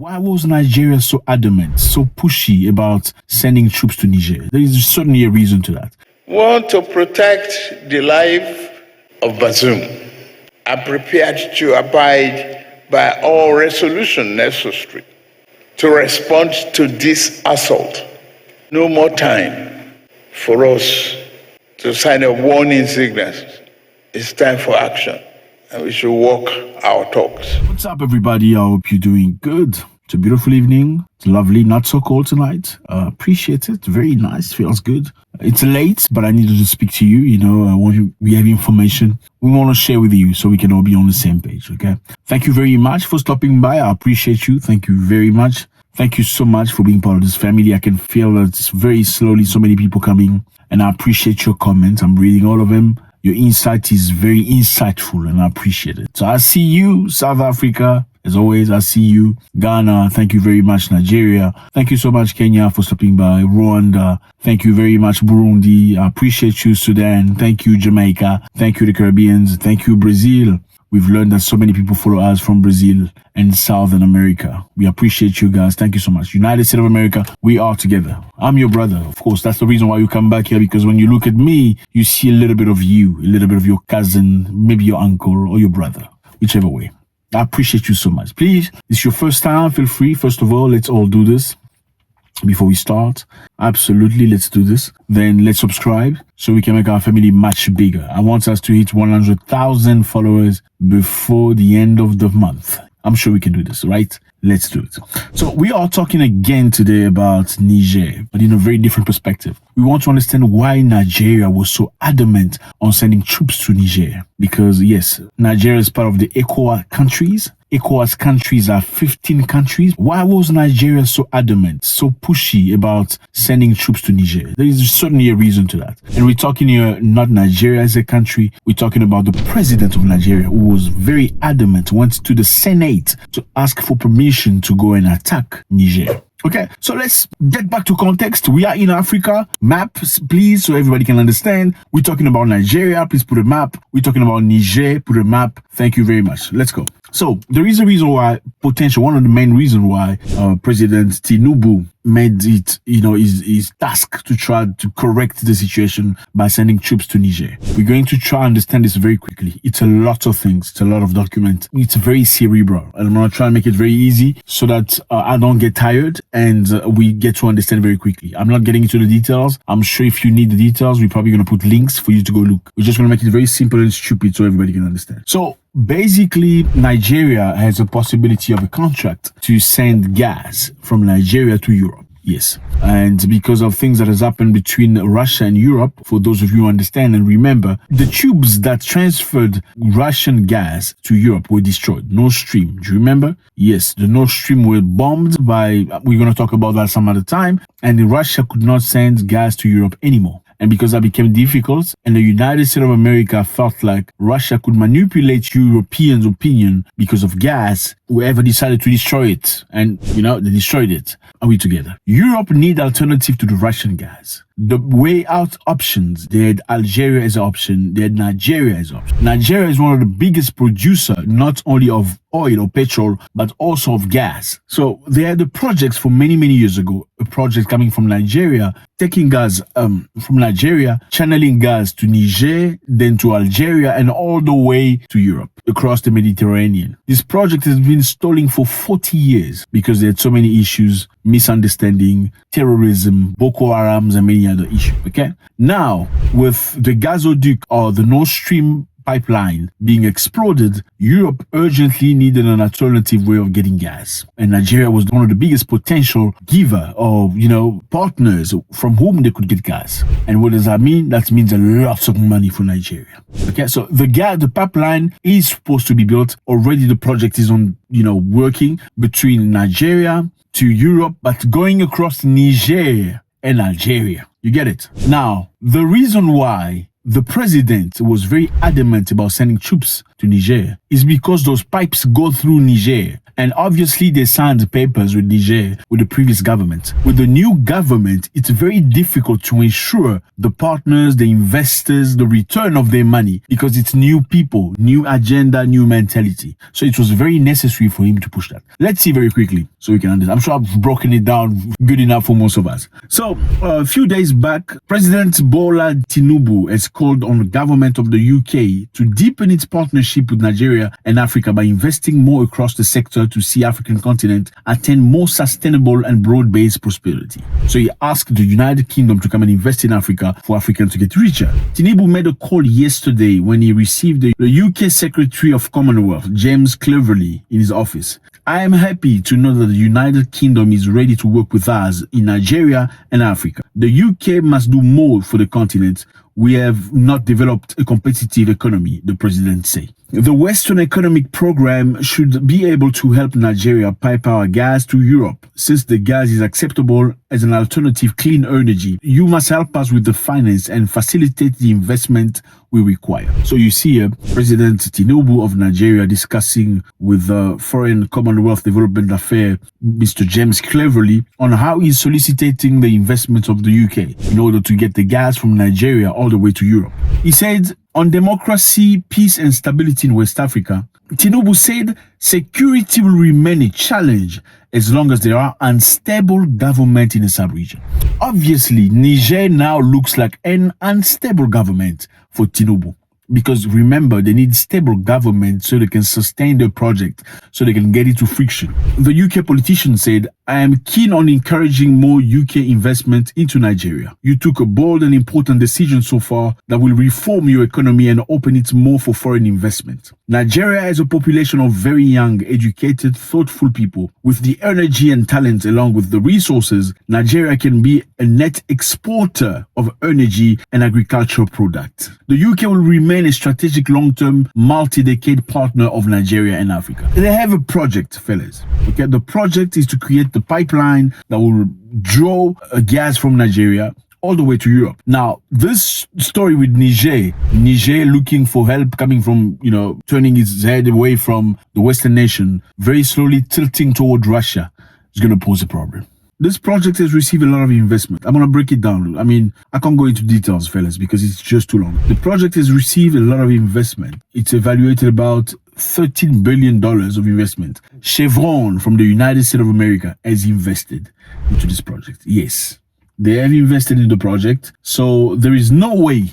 Why was Nigeria so adamant, so pushy about sending troops to Niger? There is certainly a reason to that. We want to protect the life of Bazoum. I'm prepared to abide by all resolution necessary to respond to this assault. No more time for us to sign a warning signal. It's time for action, and we should walk our talks. What's up, everybody? I hope you're doing good. It's a beautiful evening. It's lovely, not so cold tonight. Appreciate it. Very nice. Feels good. It's late, but I needed to speak to you. We have information we want to share with you so we can all be on the same page, okay? Thank you very much for stopping by. I appreciate you. Thank you very much. Thank you so much for being part of this family. I can feel that it's very slowly so many people coming, and I appreciate your comments. I'm reading all of them. Your insight is very insightful, and I appreciate it. So I see you, South Africa. As always, I see you. Ghana, thank you very much. Nigeria, thank you so much. Kenya, for stopping by. Rwanda, thank you very much. Burundi, I appreciate you. Sudan, thank you. Jamaica, thank you. The Caribbeans, thank you. Brazil, we've learned that so many people follow us from Brazil and Southern America. We appreciate you guys. Thank you so much. United States of America, we are together. I'm your brother. Of course, that's the reason why you come back here, because when you look at me, you see a little bit of you, a little bit of your cousin, maybe your uncle or your brother, whichever way. I appreciate you so much. Please, it's your first time. Feel free. First of all, let's all do this before we start. Absolutely, let's do this. Then let's subscribe so we can make our family much bigger. I want us to hit 100,000 followers before the end of the month. I'm sure we can do this, right? Let's do it. So we are talking again today about Niger, but in a very different perspective. We want to understand why Nigeria was so adamant on sending troops to Niger. Because yes, Nigeria is part of the ECOWAS countries. ECOWAS countries are 15 countries. Why was Nigeria so adamant, so pushy about sending troops to Niger? There is certainly a reason to that. And we're talking here not Nigeria as a country. We're talking about the president of Nigeria, who was very adamant, went to the Senate to ask for permission to go and attack Niger. Okay, so let's get back to context. We are in Africa. Map, please, so everybody can understand. We're talking about Nigeria. Please put a map. We're talking about Niger. Put a map. Thank you very much. Let's go. So there is a reason why, one of the main reasons why President Tinubu made it, his task to try to correct the situation by sending troops to Niger. We're going to try and understand this very quickly. It's a lot of things. It's a lot of documents. It's very cerebral. And I'm going to try and make it very easy so that I don't get tired and we get to understand very quickly. I'm not getting into the details. I'm sure if you need the details, we're probably going to put links for you to go look. We're just going to make it very simple and stupid so everybody can understand. So basically, Nigeria has a possibility of a contract to send gas from Nigeria to Europe. Yes. And because of things that has happened between Russia and Europe, for those of you who understand and remember, the tubes that transferred Russian gas to Europe were destroyed. Nord Stream. Do you remember? Yes. The Nord Stream were bombed by, we're going to talk about that some other time, and Russia could not send gas to Europe anymore. And because that became difficult, and the United States of America felt like Russia could manipulate Europeans' opinion because of gas, whoever decided to destroy it. And, they destroyed it. Are we together? Europe need alternative to the Russian gas. The way out options, they had Algeria as an option, they had Nigeria as an option. Nigeria is one of the biggest producer, not only of oil or petrol, but also of gas. So they had the projects from many, many years ago, a project coming from Nigeria, taking gas from Nigeria, channeling gas to Niger, then to Algeria, and all the way to Europe, across the Mediterranean. This project has been stalling for 40 years because they had so many issues, misunderstanding, terrorism, Boko Harams, and many other issues, okay? Now, with the gazoduct or the Nord Stream pipeline being exploded, Europe urgently needed an alternative way of getting gas. And Nigeria was one of the biggest potential giver or, partners from whom they could get gas. And what does that mean? That means a lot of money for Nigeria. Okay, so the pipeline is supposed to be built. Already the project is on, working between Nigeria to Europe, but going across Niger and Algeria. You get it? Now, the reason why the president was very adamant about sending troops to Niger is because those pipes go through Niger. And obviously they signed papers with Niger, with the previous government. With the new government, it's very difficult to ensure the partners, the investors, the return of their money because it's new people, new agenda, new mentality. So it was very necessary for him to push that. Let's see very quickly so we can understand. I'm sure I've broken it down good enough for most of us. So a few days back, President Bola Tinubu has called on the government of the UK to deepen its partnership with Nigeria and Africa by investing more across the sector to see African continent attain more sustainable and broad-based prosperity. So he asked the United Kingdom to come and invest in Africa for Africans to get richer. Tinubu made a call yesterday when he received the UK Secretary of Commonwealth, James Cleverly, in his office. I am happy to know that the United Kingdom is ready to work with us in Nigeria and Africa. The UK must do more for the continent. We have not developed a competitive economy, the president said. The Western Economic Program should be able to help Nigeria pipe our gas to Europe. Since the gas is acceptable as an alternative clean energy, you must help us with the finance and facilitate the investment we require. So you see here, President Tinubu of Nigeria discussing with the Foreign Commonwealth Development Affairs, Mr. James Cleverly, on how he's soliciting the investment of the UK in order to get the gas from Nigeria all the way to Europe. He said, on democracy, peace and stability in West Africa, Tinubu said security will remain a challenge as long as there are unstable government in the sub-region. Obviously, Niger now looks like an unstable government for Tinubu. Because remember, they need stable government so they can sustain their project, so they can get into friction. The UK politician said, I am keen on encouraging more UK investment into Nigeria. You took a bold and important decision so far that will reform your economy and open it more for foreign investment. Nigeria has a population of very young, educated, thoughtful people. With the energy and talent along with the resources, Nigeria can be a net exporter of energy and agricultural products. The UK will remain a strategic long-term, multi-decade partner of Nigeria and Africa. They have a project, fellas. Okay, the project is to create the pipeline that will draw gas from Nigeria all the way to Europe. Now, this story with Niger looking for help coming from, turning its head away from the Western nation, very slowly tilting toward Russia, is going to pose a problem. This project has received a lot of investment. I'm going to break it down. I can't go into details, fellas, because it's just too long. The project has received a lot of investment. It's evaluated about $13 billion of investment. Chevron from the United States of America has invested into this project. Yes, they have invested in the project. So there is no way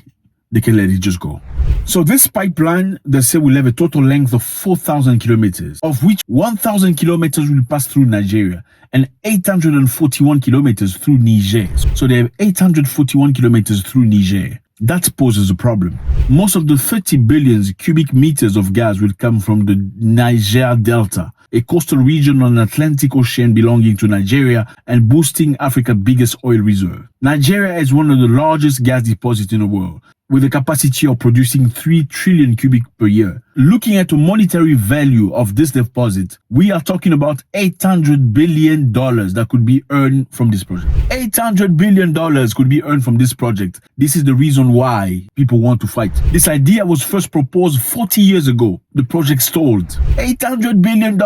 they can let it just go. So this pipeline, they say, will have a total length of 4,000 kilometers, of which 1,000 kilometers will pass through Nigeria and 841 kilometers through Niger. So they have 841 kilometers through Niger. That poses a problem. Most of the 30 billion cubic meters of gas will come from the Niger Delta, a coastal region on the Atlantic Ocean belonging to Nigeria and boosting Africa's biggest oil reserve. Nigeria is one of the largest gas deposits in the world, with a capacity of producing 3 trillion cubic per year. Looking at the monetary value of this deposit, we are talking about $800 billion that could be earned from this project. $800 billion could be earned from this project. This is the reason why people want to fight. This idea was first proposed 40 years ago. The project stalled. $800 billion.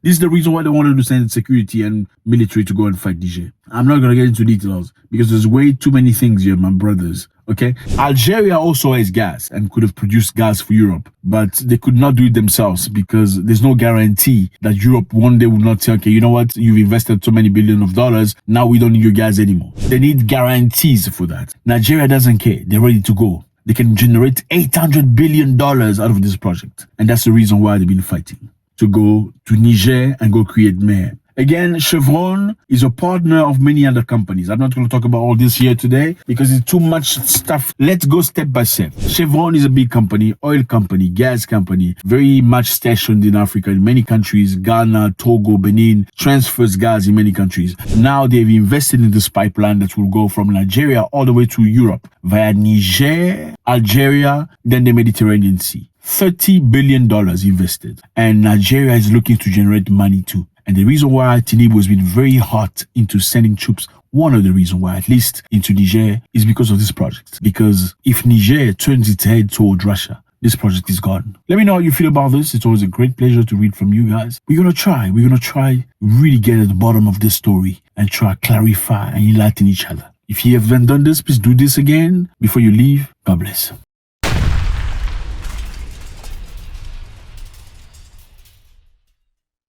This is the reason why they wanted to send security and military to go and fight Niger. I'm not going to get into details because there's way too many things here, my brothers. Okay, Algeria also has gas and could have produced gas for Europe, but they could not do it themselves because there's no guarantee that Europe one day will not say, okay, you know what, you've invested so many billions of dollars, now we don't need your gas anymore. They need guarantees for that. Nigeria doesn't care. They're ready to go. They can generate $800 billion out of this project. And that's the reason why they've been fighting to go to Niger and go create mayhem. Again, Chevron is a partner of many other companies. I'm not going to talk about all this here today because it's too much stuff. Let's go step by step. Chevron is a big company, oil company, gas company, very much stationed in Africa, in many countries, Ghana, Togo, Benin, transfers gas in many countries. Now they've invested in this pipeline that will go from Nigeria all the way to Europe via Niger, Algeria, then the Mediterranean Sea. $30 billion invested. And Nigeria is looking to generate money too. And the reason why Tinubu has been very hot into sending troops, one of the reasons why at least into Niger, is because of this project. Because if Niger turns its head toward Russia, this project is gone. Let me know how you feel about this. It's always a great pleasure to read from you guys. We're going to try really get at the bottom of this story and try clarify and enlighten each other. If you haven't done this, please do this again before you leave. God bless.